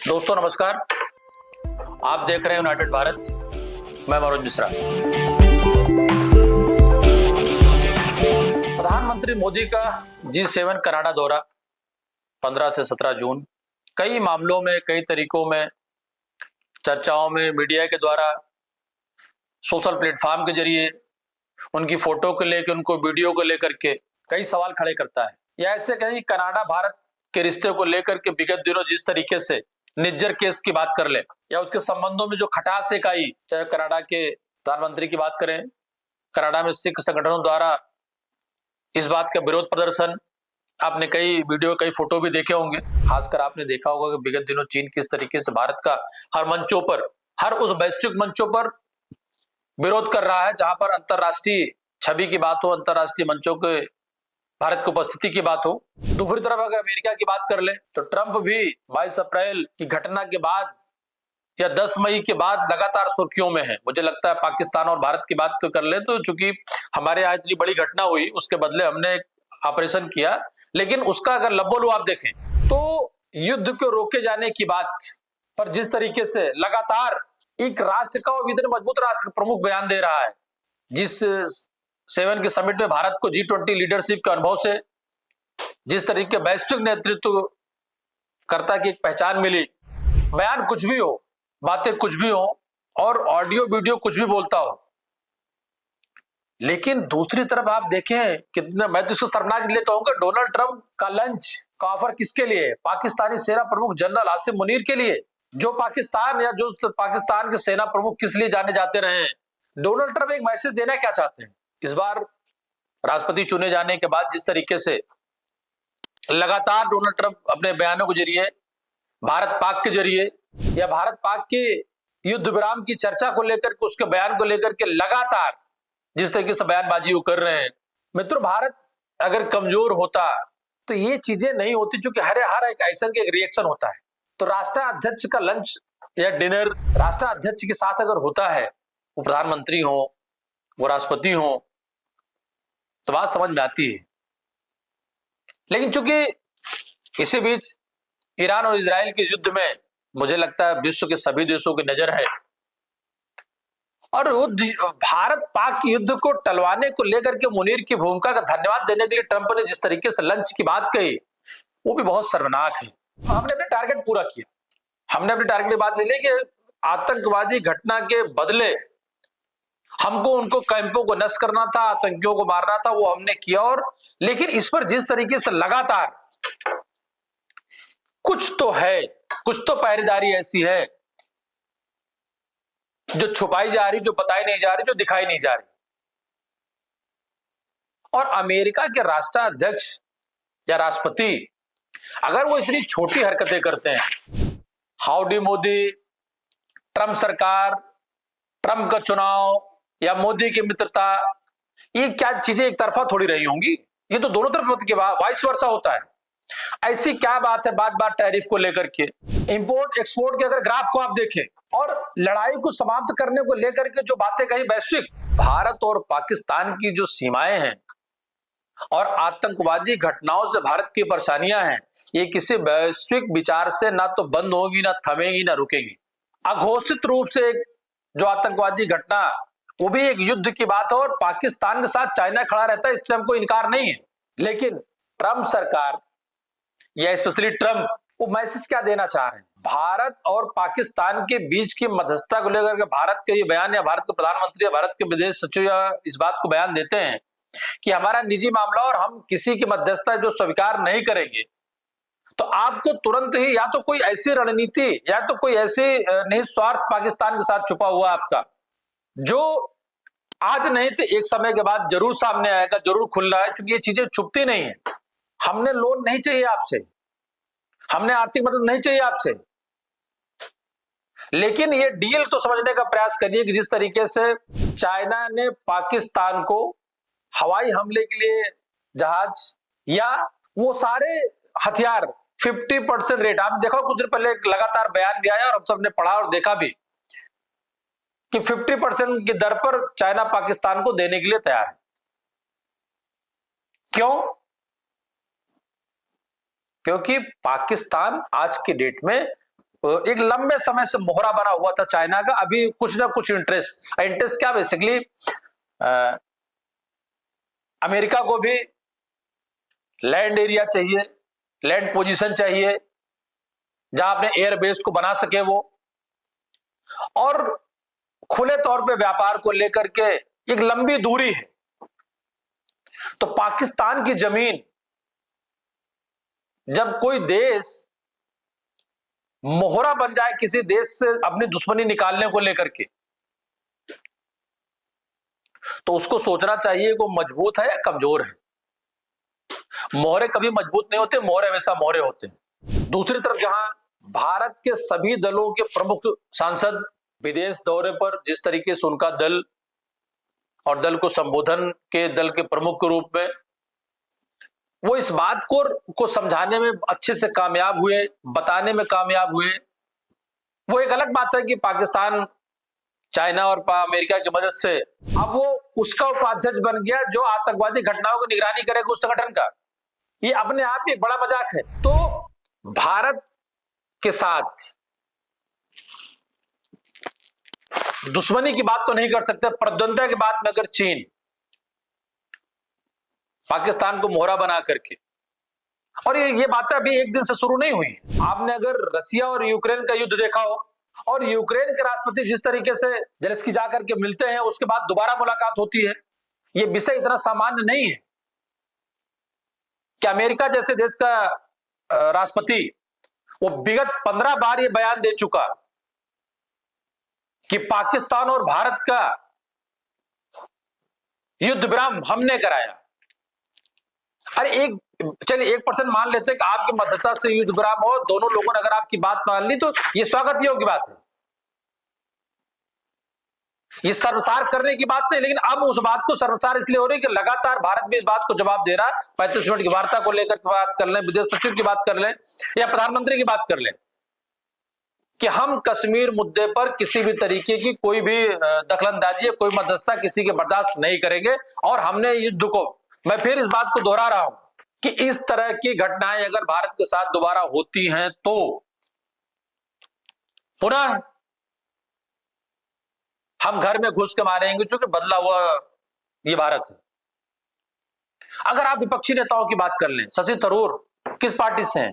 दोस्तों नमस्कार, आप देख रहे हैं यूनाइटेड भारत। मैं मनोज मिश्रा। प्रधानमंत्री मोदी का G7 कनाडा दौरा 15 से 17 जून कई मामलों में, कई तरीकों में, चर्चाओं में, मीडिया के द्वारा, सोशल प्लेटफॉर्म के जरिए, उनकी फोटो को लेकर, उनको वीडियो को लेकर के कई सवाल खड़े करता है। या ऐसे कहीं कनाडा भारत के रिश्ते को लेकर के विगत दिनों जिस तरीके से निज्जर केस की बात कर ले, या उसके संबंधों में जो खटास एक आई, चाहे कनाडा के प्रधानमंत्री की बात करें, कनाडा में सिख संगठनों द्वारा इस बात का विरोध प्रदर्शन, आपने कई वीडियो, कई फोटो भी देखे होंगे। खासकर आपने देखा होगा कि विगत दिनों चीन किस तरीके से भारत का हर मंचों पर, हर उस वैश्विक मंचों पर विरोध कर रहा है जहां पर अंतरराष्ट्रीय छवि की बात हो, अंतरराष्ट्रीय मंचों के भारत की उपस्थिति की बात हो। दूसरी तरफ अगर अमेरिका की बात कर ले तो ट्रंप भी 22 अप्रैल की घटना के बाद या 10 मई के बाद लगातार सुर्खियों में है। मुझे लगता है पाकिस्तान और भारत की बात तो कर ले तो चूंकि हमारे यहाँ इतनी बड़ी घटना हुई, उसके बदले हमने एक ऑपरेशन किया, लेकिन उसका अगर लबोलू आप देखें तो युद्ध को रोके जाने की बात पर जिस तरीके से लगातार एक राष्ट्र का और इतने मजबूत राष्ट्र का प्रमुख बयान दे रहा है, जिस 7 के समिट में भारत को G20 लीडरशिप के अनुभव से जिस तरीके वैश्विक नेतृत्व कर्ता की एक पहचान मिली, बयान कुछ भी हो, बातें कुछ भी हो और ऑडियो वीडियो कुछ भी बोलता हो, लेकिन दूसरी तरफ आप देखें कितना, मैं तो इसको शर्मनाक इसलिए कहूंगा, डोनाल्ड ट्रंप का लंच का ऑफर किसके लिए? पाकिस्तानी सेना प्रमुख जनरल आसिम मुनीर के लिए, जो पाकिस्तान या जो पाकिस्तान के सेना प्रमुख किस लिए जाने जाते रहे हैं। डोनाल्ड ट्रंप एक मैसेज देना क्या चाहते हैं? इस बार राष्ट्रपति चुने जाने के बाद जिस तरीके से लगातार डोनाल्ड ट्रंप अपने बयानों के जरिए, भारत पाक के जरिए या भारत पाक के युद्ध विराम की चर्चा को लेकर के, उसके बयान को लेकर के लगातार जिस तरीके से बयानबाजी वो कर रहे हैं, मित्रों भारत अगर कमजोर होता तो ये चीजें नहीं होती, क्योंकि हर एक एक्शन के एक रिएक्शन होता है। तो राष्ट्राध्यक्ष का लंच या डिनर राष्ट्राध्यक्ष के साथ अगर होता है, वो प्रधानमंत्री हो, वो राष्ट्रपति हो, तो बात समझ में आती है। लेकिन चूंकि इसी बीच ईरान और इजराइल के युद्ध में मुझे लगता है विश्व के सभी देशों की नजर है, और वो भारत पाक युद्ध को टलवाने को लेकर के मुनीर की भूमिका का धन्यवाद देने के लिए ट्रंप ने जिस तरीके से लंच की बात कही, वो भी बहुत शर्मनाक है। हमने अपने टारगेट पूरा किया, हमने अपने टारगेट की बात ले ली कि आतंकवादी घटना के बदले हमको उनको कैंपों को नष्ट करना था, आतंकियों को मारना था, वो हमने किया। और लेकिन इस पर जिस तरीके से लगातार कुछ तो है, कुछ तो पहरेदारी ऐसी है जो छुपाई जा रही, जो बताई नहीं जा रही, जो दिखाई नहीं जा रही। और अमेरिका के राष्ट्राध्यक्ष या राष्ट्रपति अगर वो इतनी छोटी हरकतें करते हैं, हाउडी मोदी, ट्रंप सरकार, ट्रंप का चुनाव या मोदी की मित्रता, ये क्या चीजें एक तरफा थोड़ी रही होंगी, ये तो दोनों तरफ के वाइस वर्सा होता है। ऐसी क्या बात है बात बात टैरिफ को लेकर के, इंपोर्ट एक्सपोर्ट के अगर ग्राफ को आप देखें, और लड़ाई को समाप्त करने को लेकर के जो बातें कही, वैश्विक भारत और पाकिस्तान की जो सीमाएं हैं और आतंकवादी घटनाओं से भारत की परेशानियां हैं, ये किसी वैश्विक विचार से ना तो बंद होगी, ना थमेगी, ना रुकेगी। अघोषित रूप से जो आतंकवादी घटना, वो भी एक युद्ध की बात है, और पाकिस्तान के साथ चाइना खड़ा रहता है, इससे हमको इनकार नहीं है। लेकिन ट्रंप सरकार या स्पेशली ट्रंप, वो मैसेज क्या देना चाह रहे हैं? भारत और पाकिस्तान के बीच की मध्यस्थता को लेकर के भारत के ये बयान, या भारत के प्रधानमंत्री या भारत के विदेश सचिव या इस बात को बयान देते हैं कि हमारा निजी मामला और हम किसी की मध्यस्थता जो स्वीकार नहीं करेंगे, तो आपको तुरंत ही या तो कोई ऐसी रणनीति या तो कोई ऐसी निहित स्वार्थ पाकिस्तान के साथ छुपा हुआ आपका, जो आज नहीं तो एक समय के बाद जरूर सामने आएगा, जरूर खुल रहा है, क्योंकि ये चीजें छुपती नहीं है। हमने लोन नहीं चाहिए आपसे, हमने आर्थिक मदद नहीं चाहिए आपसे, लेकिन ये डील तो समझने का प्रयास करिए कि जिस तरीके से चाइना ने पाकिस्तान को हवाई हमले के लिए जहाज या वो सारे हथियार 50% रेट, आपने देखा कुछ दिन पहले लगातार बयान भी आया और हम सबने पढ़ा और देखा भी कि 50% की दर पर चाइना पाकिस्तान को देने के लिए तैयार है। क्यों? क्योंकि पाकिस्तान आज की डेट में एक लंबे समय से मोहरा बना हुआ था चाइना का। अभी कुछ ना कुछ इंटरेस्ट क्या, बेसिकली अमेरिका को भी लैंड एरिया चाहिए, लैंड पोजीशन चाहिए जहां अपने एयर बेस को बना सके वो, और खुले तौर पे व्यापार को लेकर के एक लंबी दूरी है। तो पाकिस्तान की जमीन जब कोई देश मोहरा बन जाए किसी देश से अपनी दुश्मनी निकालने को लेकर के, तो उसको सोचना चाहिए कि वो मजबूत है या कमजोर है। मोहरे कभी मजबूत नहीं होते, मोहरे हमेशा मोहरे होते हैं। दूसरी तरफ जहां भारत के सभी दलों के प्रमुख सांसद विदेश दौरे पर, जिस तरीके से उनका दल और दल को संबोधन के दल के प्रमुख के रूप में वो इस बात को समझाने में अच्छे से कामयाब हुए, बताने में कामयाब हुए। वो एक अलग बात है कि पाकिस्तान चाइना और अमेरिका की मदद से अब वो उसका उपाध्यक्ष बन गया जो आतंकवादी घटनाओं की निगरानी करेगा उस संगठन का। ये अपने आप ही एक बड़ा मजाक है। तो भारत के साथ दुश्मनी की बात तो नहीं कर सकते, प्रद्वंद्व की बात में अगर चीन पाकिस्तान को मोहरा बना करके, और ये बातें अभी एक दिन से शुरू नहीं हुई। आपने अगर रसिया और यूक्रेन का युद्ध देखा हो, और यूक्रेन के राष्ट्रपति जिस तरीके से जेलेंस्की जाकर के मिलते हैं, उसके बाद दोबारा मुलाकात होती है, ये विषय इतना सामान्य नहीं है कि अमेरिका जैसे देश का राष्ट्रपति वो विगत 15 बार ये बयान दे चुका कि पाकिस्तान और भारत का युद्ध विराम हमने कराया। अरे चलिए 1% मान लेते हैं कि आपकी मध्यस्थता से युद्ध विराम हो, दोनों लोगों ने अगर आपकी बात मान ली तो ये स्वागत योग्य बात है, ये सर्वसार करने की बात नहीं। लेकिन अब उस बात को सर्वसार इसलिए हो रही है कि लगातार भारत भी इस बात को जवाब दे रहा है। 35 मिनट की वार्ता को लेकर बात कर लें, विदेश सचिव की बात कर लें या प्रधानमंत्री की बात कर लें, कि हम कश्मीर मुद्दे पर किसी भी तरीके की कोई भी दखलंदाजी, कोई मध्यस्थता किसी के बर्दाश्त नहीं करेंगे। और हमने युद्ध को, मैं फिर इस बात को दोहरा रहा हूं कि इस तरह की घटनाएं अगर भारत के साथ दोबारा होती हैं तो पुनः हम घर में घुस के मारेंगे, क्योंकि बदला हुआ ये भारत है। अगर आप विपक्षी नेताओं की बात कर लें, शशि थरूर किस पार्टी से हैं,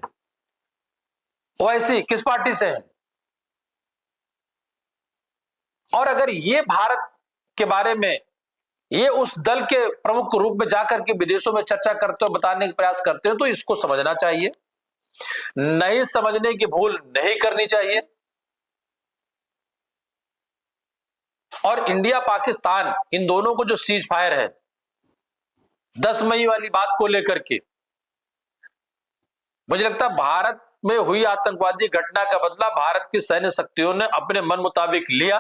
ओवैसी किस पार्टी से हैं, और अगर ये भारत के बारे में ये उस दल के प्रमुख के रूप में जाकर के विदेशों में चर्चा करते हो, बताने का प्रयास करते हो, तो इसको समझना चाहिए। नहीं समझने की भूल नहीं करनी चाहिए। और इंडिया पाकिस्तान इन दोनों को जो सीज फायर है 10 मई वाली बात को लेकर के, मुझे लगता है भारत में हुई आतंकवादी घटना का बदला भारत की सैन्य शक्तियों ने अपने मन मुताबिक लिया,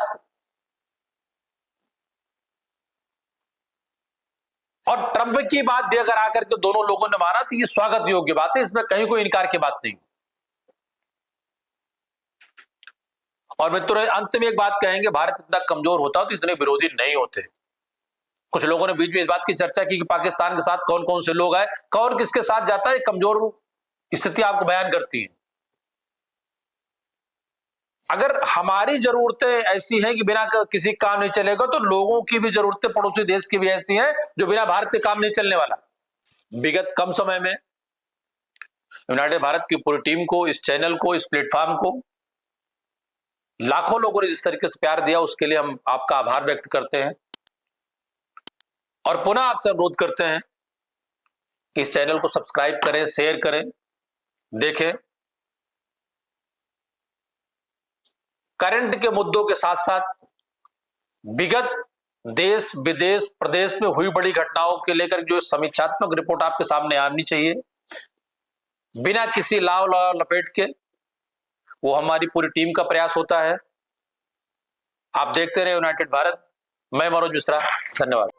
और ट्रंप की बात भी अगर आकर के दोनों लोगों ने माना तो ये स्वागत योग्य बात है, इसमें कहीं कोई इनकार की बात नहीं। और मित्रों, अंत में एक बात कहेंगे, भारत इतना कमजोर होता तो इतने विरोधी नहीं होते। कुछ लोगों ने बीच में इस बात की चर्चा की कि पाकिस्तान के साथ कौन कौन से लोग आए, कौन किसके साथ जाता है, कमजोर स्थिति आपको बयान करती है। अगर हमारी जरूरतें ऐसी हैं कि बिना किसी काम नहीं चलेगा, तो लोगों की भी जरूरतें पड़ोसी देश की भी ऐसी हैं जो बिना भारत के काम नहीं चलने वाला। विगत कम समय में यूनाइटेड भारत की पूरी टीम को, इस चैनल को, इस प्लेटफॉर्म को लाखों लोगों ने जिस तरीके से प्यार दिया, उसके लिए हम आपका आभार व्यक्त करते हैं। और पुनः आपसे अनुरोध करते हैं कि इस चैनल को सब्सक्राइब करें, शेयर करें, देखें। करंट के मुद्दों के साथ साथ विगत देश विदेश प्रदेश में हुई बड़ी घटनाओं के लेकर जो समीक्षात्मक रिपोर्ट आपके सामने आनी चाहिए, बिना किसी लाव लपेट के, वो हमारी पूरी टीम का प्रयास होता है। आप देखते रहे यूनाइटेड भारत। मैं मनोज मिश्रा, धन्यवाद।